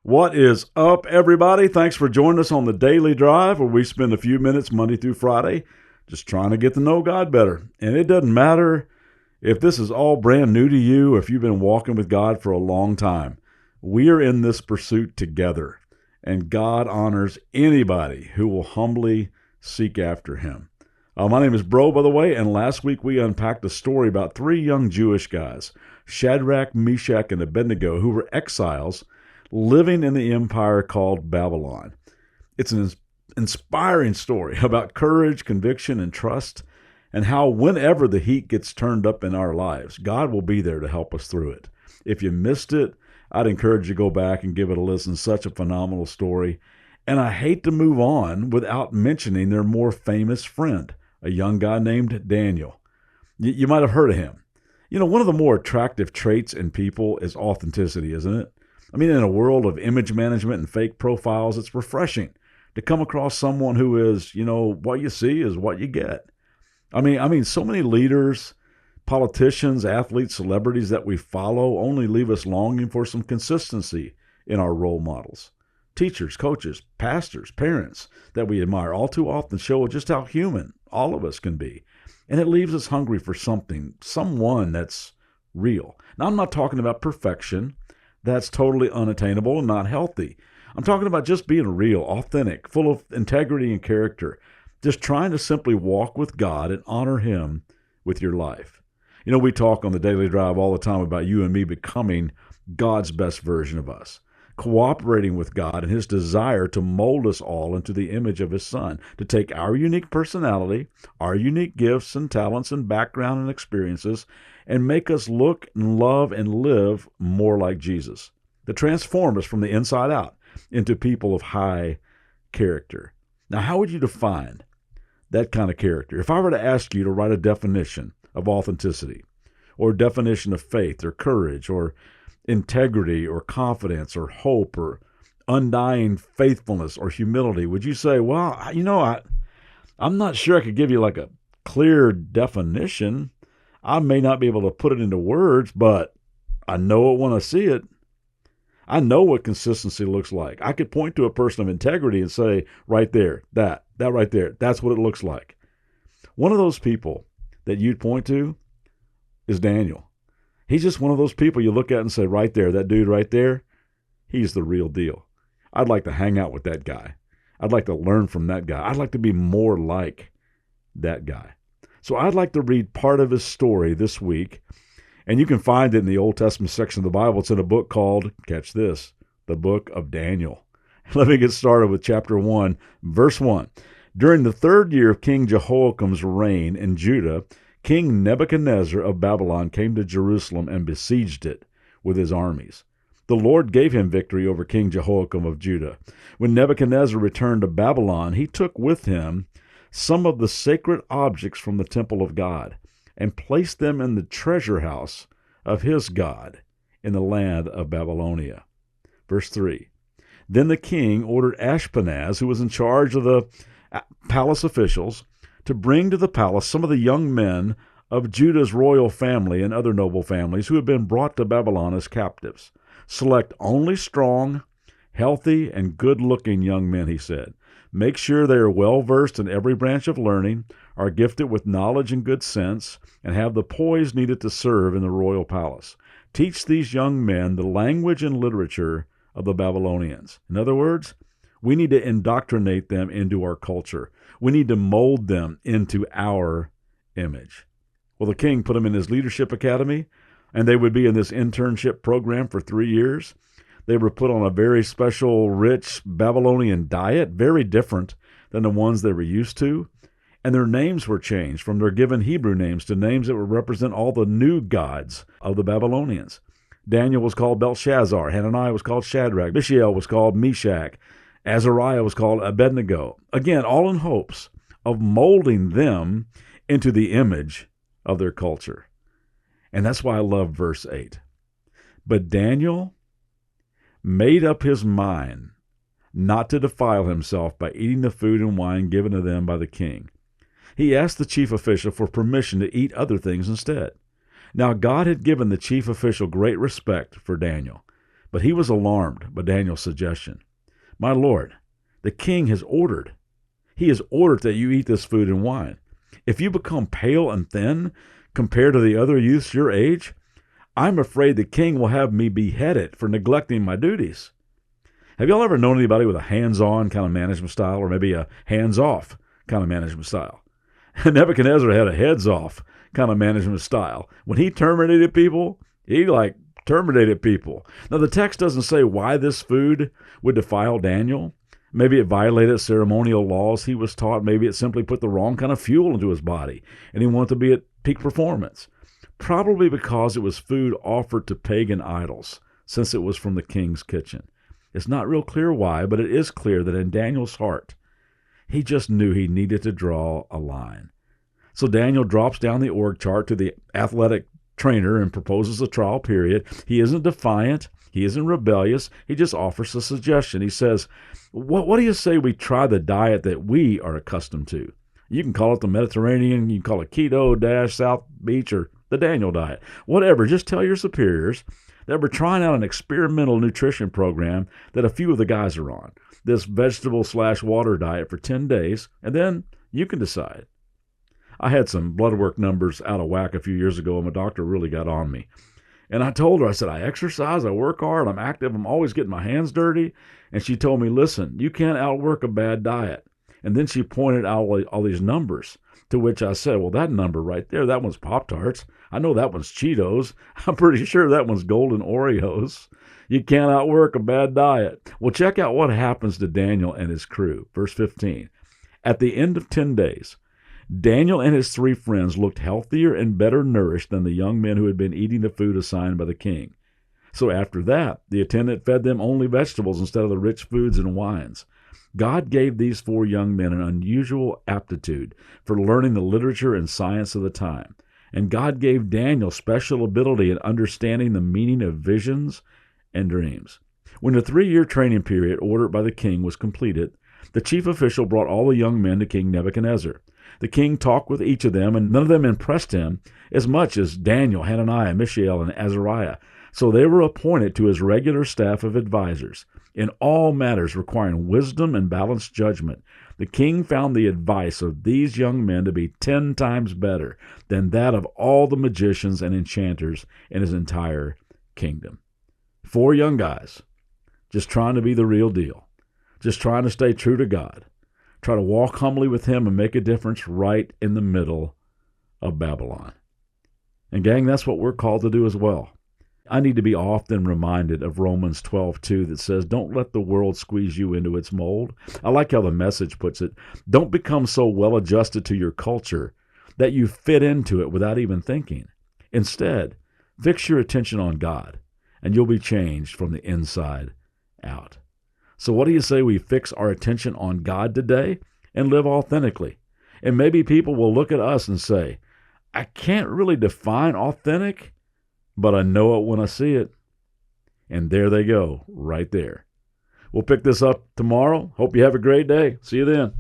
What is up, everybody? Thanks for joining us on the Daily Drive, where we spend a few minutes Monday through Friday just trying to get to know God better. And it doesn't matter if this is all brand new to you or if you've been walking with God for a long time. We are in this pursuit together, and God honors anybody who will humbly seek after him. My name is Breaux, by the way, and last week we unpacked a story about three young Jewish guys, Shadrach, Meshach, and Abednego, who were exiles living in the empire called Babylon. It's an inspiring story about courage, conviction, and trust, and how whenever the heat gets turned up in our lives, God will be there to help us through it. If you missed it, I'd encourage you to go back and give it a listen. Such a phenomenal story. And I hate to move on without mentioning their more famous friend, a young guy named Daniel. You might have heard of him. You know, one of the more attractive traits in people is authenticity, isn't it? I mean, in a world of image management and fake profiles, it's refreshing to come across someone who is, what you see is what you get. I mean, so many leaders, politicians, athletes, celebrities that we follow only leave us longing for some consistency in our role models. Teachers, coaches, pastors, parents that we admire all too often show just how human all of us can be. And it leaves us hungry for someone that's real. Now, I'm not talking about perfection. That's totally unattainable and not healthy. I'm talking about just being real, authentic, full of integrity and character, just trying to simply walk with God and honor him with your life. You know, we talk on the Daily Drive all the time about you and me becoming God's best version of us, cooperating with God and his desire to mold us all into the image of his Son, to take our unique personality, our unique gifts and talents and background and experiences, and make us look and love and live more like Jesus, to transform us from the inside out into people of high character. Now, how would you define that kind of character? If I were to ask you to write a definition of authenticity, or a definition of faith or courage or integrity or confidence or hope or undying faithfulness or humility, would you say, well, I'm not sure I could give you like a clear definition. I may not be able to put it into words, but I know it when I see it. I know what consistency looks like. I could point to a person of integrity and say, right there, that right there, that's what it looks like. One of those people that you'd point to is Daniel. He's just one of those people you look at and say, right there, that dude right there, he's the real deal. I'd like to hang out with that guy. I'd like to learn from that guy. I'd like to be more like that guy. So I'd like to read part of his story this week, and you can find it in the Old Testament section of the Bible. It's in a book called, catch this, the book of Daniel. Let me get started with chapter 1, verse 1. During the third year of King Jehoiakim's reign in Judah, King Nebuchadnezzar of Babylon came to Jerusalem and besieged it with his armies. The Lord gave him victory over King Jehoiakim of Judah. When Nebuchadnezzar returned to Babylon, he took with him some of the sacred objects from the temple of God and placed them in the treasure house of his God in the land of Babylonia. Verse 3. Then the king ordered Ashpenaz, who was in charge of the palace officials, to bring to the palace some of the young men of Judah's royal family and other noble families who had been brought to Babylon as captives. Select only strong, healthy, and good-looking young men, he said. Make sure they are well-versed in every branch of learning, are gifted with knowledge and good sense, and have the poise needed to serve in the royal palace. Teach these young men the language and literature of the Babylonians. In other words, we need to indoctrinate them into our culture. We need to mold them into our image. Well, the king put them in his leadership academy, and they would be in this internship program for 3 years. They were put on a very special, rich Babylonian diet, very different than the ones they were used to. And their names were changed from their given Hebrew names to names that would represent all the new gods of the Babylonians. Daniel was called Belshazzar. Hananiah was called Shadrach. Mishael was called Meshach. Azariah was called Abednego. Again, all in hopes of molding them into the image of their culture. And that's why I love verse 8. But Daniel made up his mind not to defile himself by eating the food and wine given to them by the king. He asked the chief official for permission to eat other things instead. Now God had given the chief official great respect for Daniel, But he was alarmed by Daniel's suggestion. My lord, the king has ordered. He has ordered that you eat this food and wine. If you become pale and thin compared to the other youths your age, I'm afraid the king will have me beheaded for neglecting my duties. Have y'all ever known anybody with a hands-on kind of management style, or maybe a hands-off kind of management style? Nebuchadnezzar had a heads-off kind of management style. When he terminated people, he terminated people. Now, the text doesn't say why this food would defile Daniel. Maybe it violated ceremonial laws he was taught. Maybe it simply put the wrong kind of fuel into his body, and he wanted to be at peak performance. Probably because it was food offered to pagan idols, since it was from the king's kitchen. It's not real clear why, but it is clear that in Daniel's heart, he just knew he needed to draw a line. So Daniel drops down the org chart to the athletic trainer and proposes a trial period. He isn't defiant. He isn't rebellious. He just offers a suggestion. He says, what do you say we try the diet that we are accustomed to? You can call it the Mediterranean. You can call it keto, South Beach, or the Daniel diet. Whatever. Just tell your superiors that we're trying out an experimental nutrition program that a few of the guys are on. This vegetable/water diet for 10 days, and then you can decide. I had some blood work numbers out of whack a few years ago, and my doctor really got on me. And I told her, I said, I exercise, I work hard, I'm active, I'm always getting my hands dirty. And she told me, listen, you can't outwork a bad diet. And then she pointed out all these numbers, to which I said, well, that number right there, that one's Pop-Tarts. I know that one's Cheetos. I'm pretty sure that one's Golden Oreos. You can't outwork a bad diet. Well, check out what happens to Daniel and his crew. Verse 15. At the end of 10 days, Daniel and his 3 friends looked healthier and better nourished than the young men who had been eating the food assigned by the king. So after that, the attendant fed them only vegetables instead of the rich foods and wines. God gave these 4 young men an unusual aptitude for learning the literature and science of the time. And God gave Daniel special ability in understanding the meaning of visions and dreams. When the 3-year training period ordered by the king was completed, the chief official brought all the young men to King Nebuchadnezzar. The king talked with each of them, and none of them impressed him as much as Daniel, Hananiah, Mishael, and Azariah. So they were appointed to his regular staff of advisors. In all matters requiring wisdom and balanced judgment, the king found the advice of these young men to be 10 times better than that of all the magicians and enchanters in his entire kingdom. 4 young guys, just trying to be the real deal, just trying to stay true to God, try to walk humbly with him and make a difference right in the middle of Babylon. And gang, that's what we're called to do as well. I need to be often reminded of Romans 12:2 that says, don't let the world squeeze you into its mold. I like how the Message puts it. Don't become so well adjusted to your culture that you fit into it without even thinking. Instead, fix your attention on God, and you'll be changed from the inside out. So what do you say we fix our attention on God today and live authentically? And maybe people will look at us and say, I can't really define authentic, but I know it when I see it. And there they go, right there. We'll pick this up tomorrow. Hope you have a great day. See you then.